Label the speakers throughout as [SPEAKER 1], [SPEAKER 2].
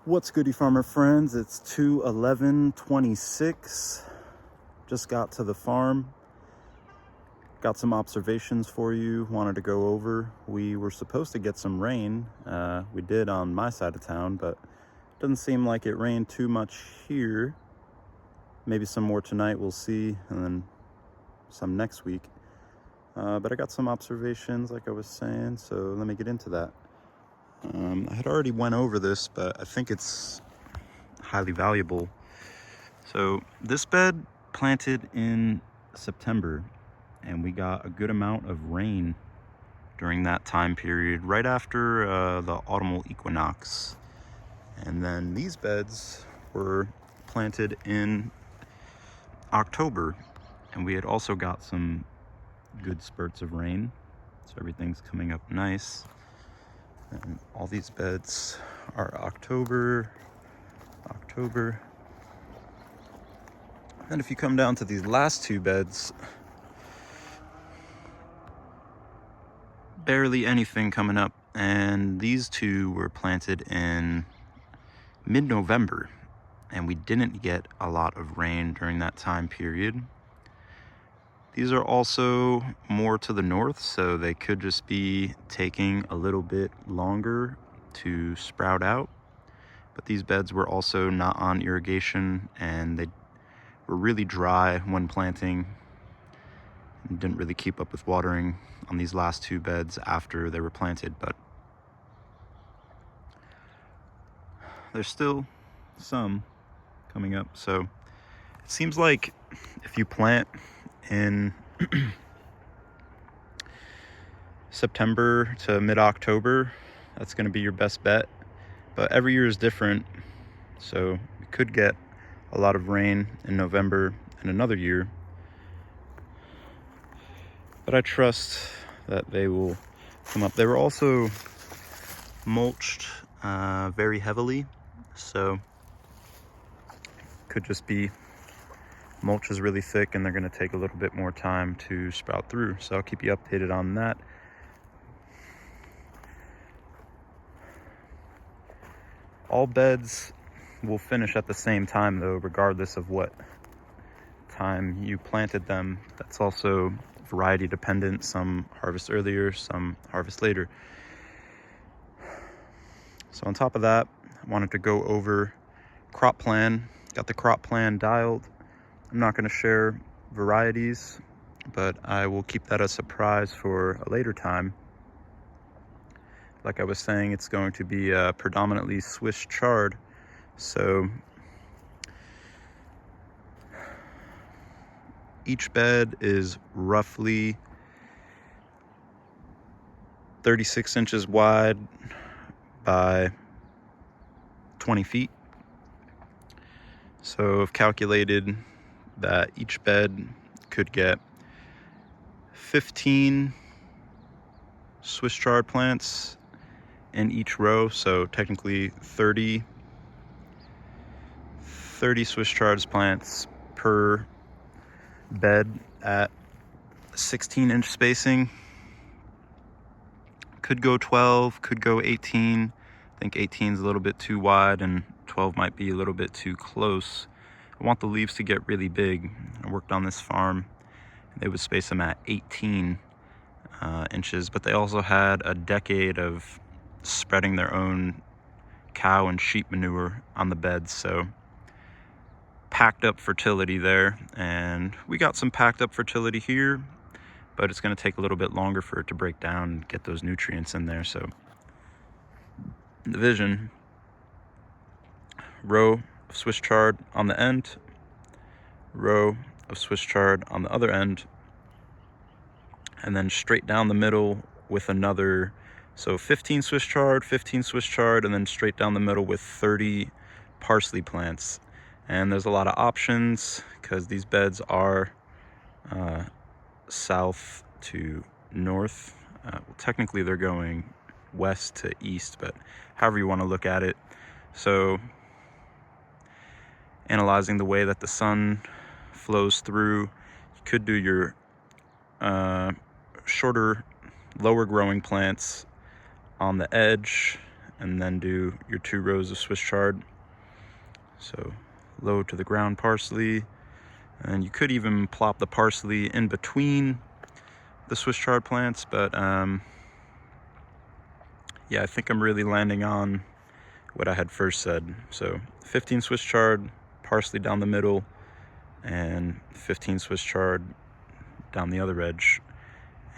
[SPEAKER 1] What's goody farmer friends? It's 2/11/26. Just got to the farm. Got some observations for you. Wanted to go over. We were supposed to get some rain. We did on my side of town, but it doesn't seem like it rained too much here. Maybe some more tonight, we'll see, and then some next week. But I got some observations, like I was saying, so let me get into that. I had already went over this, but I think it's highly valuable. So this bed planted in September, and we got a good amount of rain during that time period, right after the autumnal equinox. And then these beds were planted in October, and we had also got some good spurts of rain, so everything's coming up nice. And all these beds are October. And if you come down to these last two beds, barely anything coming up. And these two were planted in mid-November, and we didn't get a lot of rain during that time period. These are also more to the north, so they could just be taking a little bit longer to sprout out. But these beds were also not on irrigation, and they were really dry when planting and didn't really keep up with watering on these last two beds after they were planted. But there's still some coming up. So it seems like if you plant in September to mid-October, that's going to be your best bet. But every year is different, so we could get a lot of rain in November and another year. But I trust that they will come up. They were also mulched very heavily, so could just be mulch is really thick and they're going to take a little bit more time to sprout through. So I'll keep you updated on that. All beds will finish at the same time though, regardless of what time you planted them. That's also variety dependent. Some harvest earlier, some harvest later. So on top of that, I wanted to go over crop plan. Got the crop plan dialed. I'm not going to share varieties, but I will keep that a surprise for a later time. Like I was saying, it's going to be predominantly Swiss chard. So each bed is roughly 36 inches wide by 20 feet. So I've calculated that each bed could get 15 Swiss chard plants in each row, so technically 30 Swiss chard plants per bed at 16-inch spacing. Could go 12, could go 18. I think 18 is a little bit too wide and 12 might be a little bit too close. I want the leaves to get really big. I worked on this farm. They would space them at 18 inches, but they also had a decade of spreading their own cow and sheep manure on the beds, so packed up fertility there. And we got some packed up fertility here, but it's going to take a little bit longer for it to break down and get those nutrients in there. So the vision, row of Swiss chard on the end, row of Swiss chard on the other end, and then straight down the middle with another, so 15 Swiss chard, 15 Swiss chard, and then straight down the middle with 30 parsley plants. And there's a lot of options because these beds are south to north. Well, technically they're going west to east, but however you want to look at it. So analyzing the way that the sun flows through, you could do your shorter, lower growing plants on the edge and then do your 2 rows of Swiss chard. So low to the ground parsley, and you could even plop the parsley in between the Swiss chard plants, but yeah, I think I'm really landing on what I had first said. So 15 Swiss chard, parsley down the middle, and 15 Swiss chard down the other edge.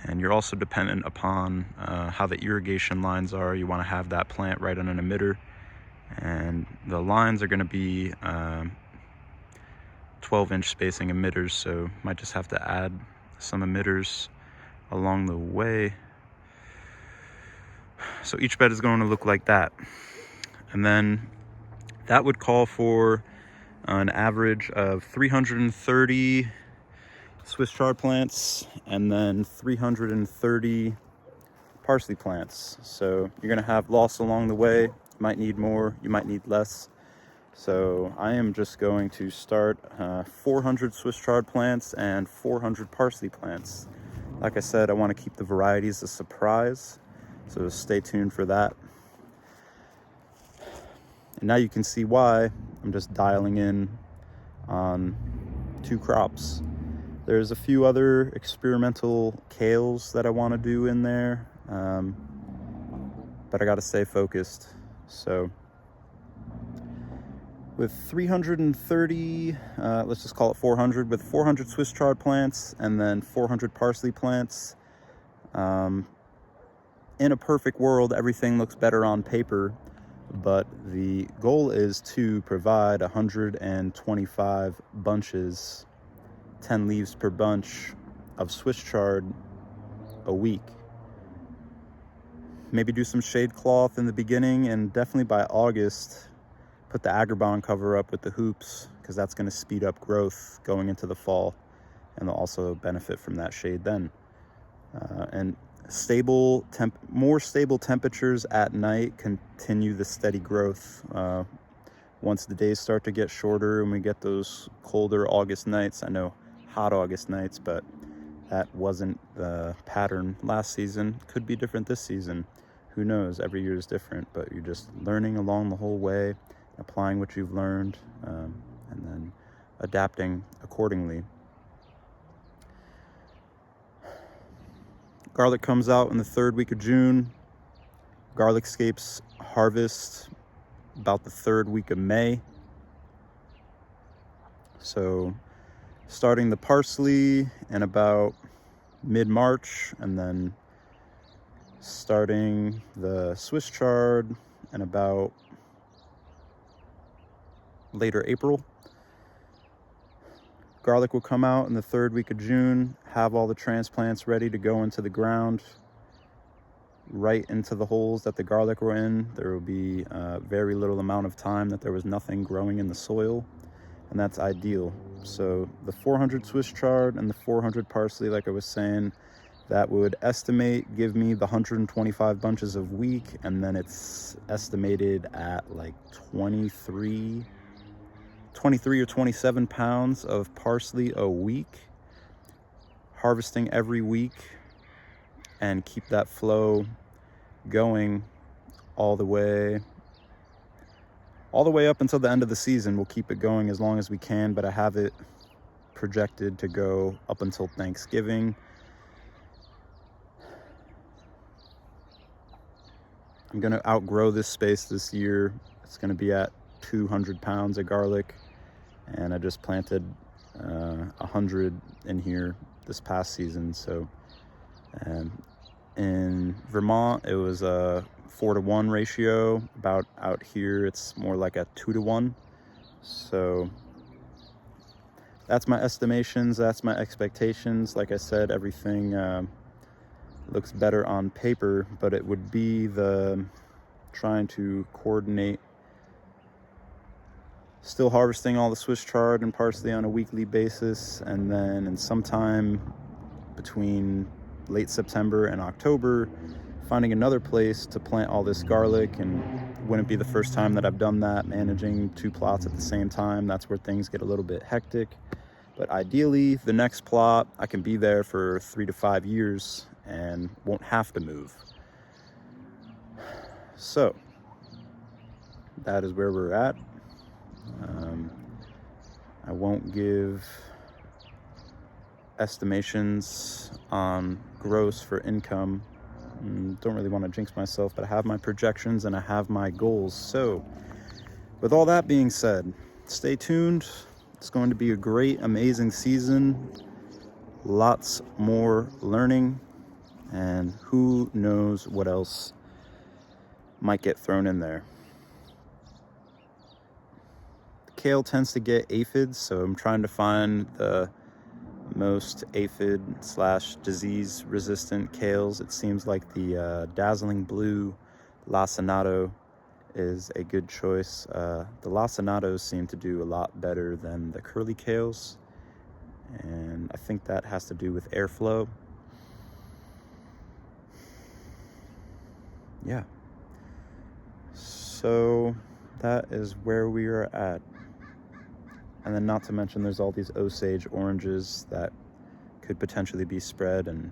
[SPEAKER 1] And you're also dependent upon how the irrigation lines are. You want to have that plant right on an emitter, and the lines are going to be 12-inch spacing emitters, so might just have to add some emitters along the way. So each bed is going to look like that, and then that would call for an average of 330 Swiss chard plants and then 330 parsley plants. So you're gonna have loss along the way. You might need more, you might need less. So I am just going to start 400 Swiss chard plants and 400 parsley plants. Like I said, I want to keep the varieties a surprise, so stay tuned for that. And now you can see why I'm just dialing in on 2 crops. There's a few other experimental kales that I want to do in there, but I got to stay focused. So with 330, let's just call it 400, with 400 Swiss chard plants and then 400 parsley plants, in a perfect world, everything looks better on paper, but the goal is to provide 125 bunches, 10 leaves per bunch of Swiss chard a week. Maybe do some shade cloth in the beginning, and definitely by August put the agribon cover up with the hoops, because that's going to speed up growth going into the fall, and they'll also benefit from that shade then. And more stable temperatures at night continue the steady growth. Once the days start to get shorter and we get those colder August nights, I know hot August nights, but that wasn't the pattern last season. Could be different this season. Who knows? Every year is different, but you're just learning along the whole way, applying what you've learned, and then adapting accordingly. Garlic comes out in the 3rd week of June. Garlic scapes harvest about the 3rd week of May. So starting the parsley in about mid-March, and then starting the Swiss chard in about later April. Garlic will come out in the 3rd week of June, have all the transplants ready to go into the ground, right into the holes that the garlic were in. There will be very little amount of time that there was nothing growing in the soil, and that's ideal. So the 400 Swiss chard and the 400 parsley, like I was saying, that would give me the 125 bunches a week, and then it's estimated at like 23 or 27 pounds of parsley a week, harvesting every week, and keep that flow going all the way up until the end of the season. We'll keep it going as long as we can, but I have it projected to go up until Thanksgiving. I'm going to outgrow this space this year. It's going to be at 200 pounds of garlic, and I just planted 100 in here this past season. So in Vermont it was a 4-to-1 ratio. About out here it's more like a 2-to-1. So that's my estimations, that's my expectations. Like I said, everything looks better on paper, but it would be the trying to coordinate still harvesting all the Swiss chard and parsley on a weekly basis, and then in sometime between late September and October finding another place to plant all this garlic. And wouldn't be the first time that I've done that, managing 2 plots at the same time. That's where things get a little bit hectic. But ideally, the next plot, I can be there for 3 to 5 years and won't have to move. So that is where we're at. I won't give estimations on gross for income. Don't really want to jinx myself, but I have my projections and I have my goals. So with all that being said, stay tuned. It's going to be a great, amazing season. Lots more learning, and who knows what else might get thrown in there. Kale tends to get aphids, so I'm trying to find the most aphid / disease resistant kales. It seems like the dazzling blue lacinato is a good choice. The lacinatos seem to do a lot better than the curly kales, and I think that has to do with airflow. Yeah, so that is where we are at. And then not to mention there's all these Osage oranges that could potentially be spread and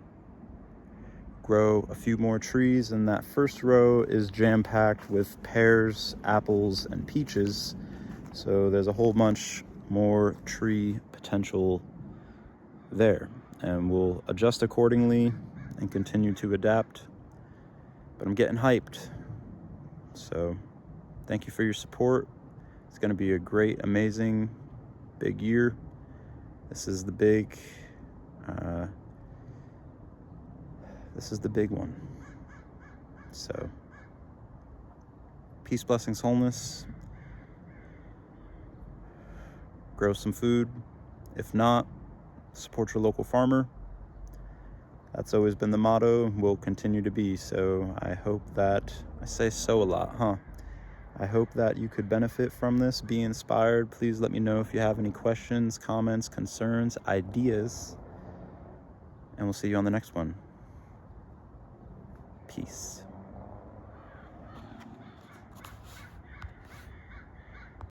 [SPEAKER 1] grow a few more trees. And that first row is jam-packed with pears, apples, and peaches. So there's a whole bunch more tree potential there. And we'll adjust accordingly and continue to adapt. But I'm getting hyped. So thank you for your support. It's going to be a great, amazing, big year. This is the big one. So peace, blessings, wholeness. Grow some food. If not, support your local farmer. That's always been the motto and will continue to be. So I hope that, I say so a lot, huh? I hope that you could benefit from this, be inspired. Please let me know if you have any questions, comments, concerns, ideas, and we'll see you on the next one. Peace.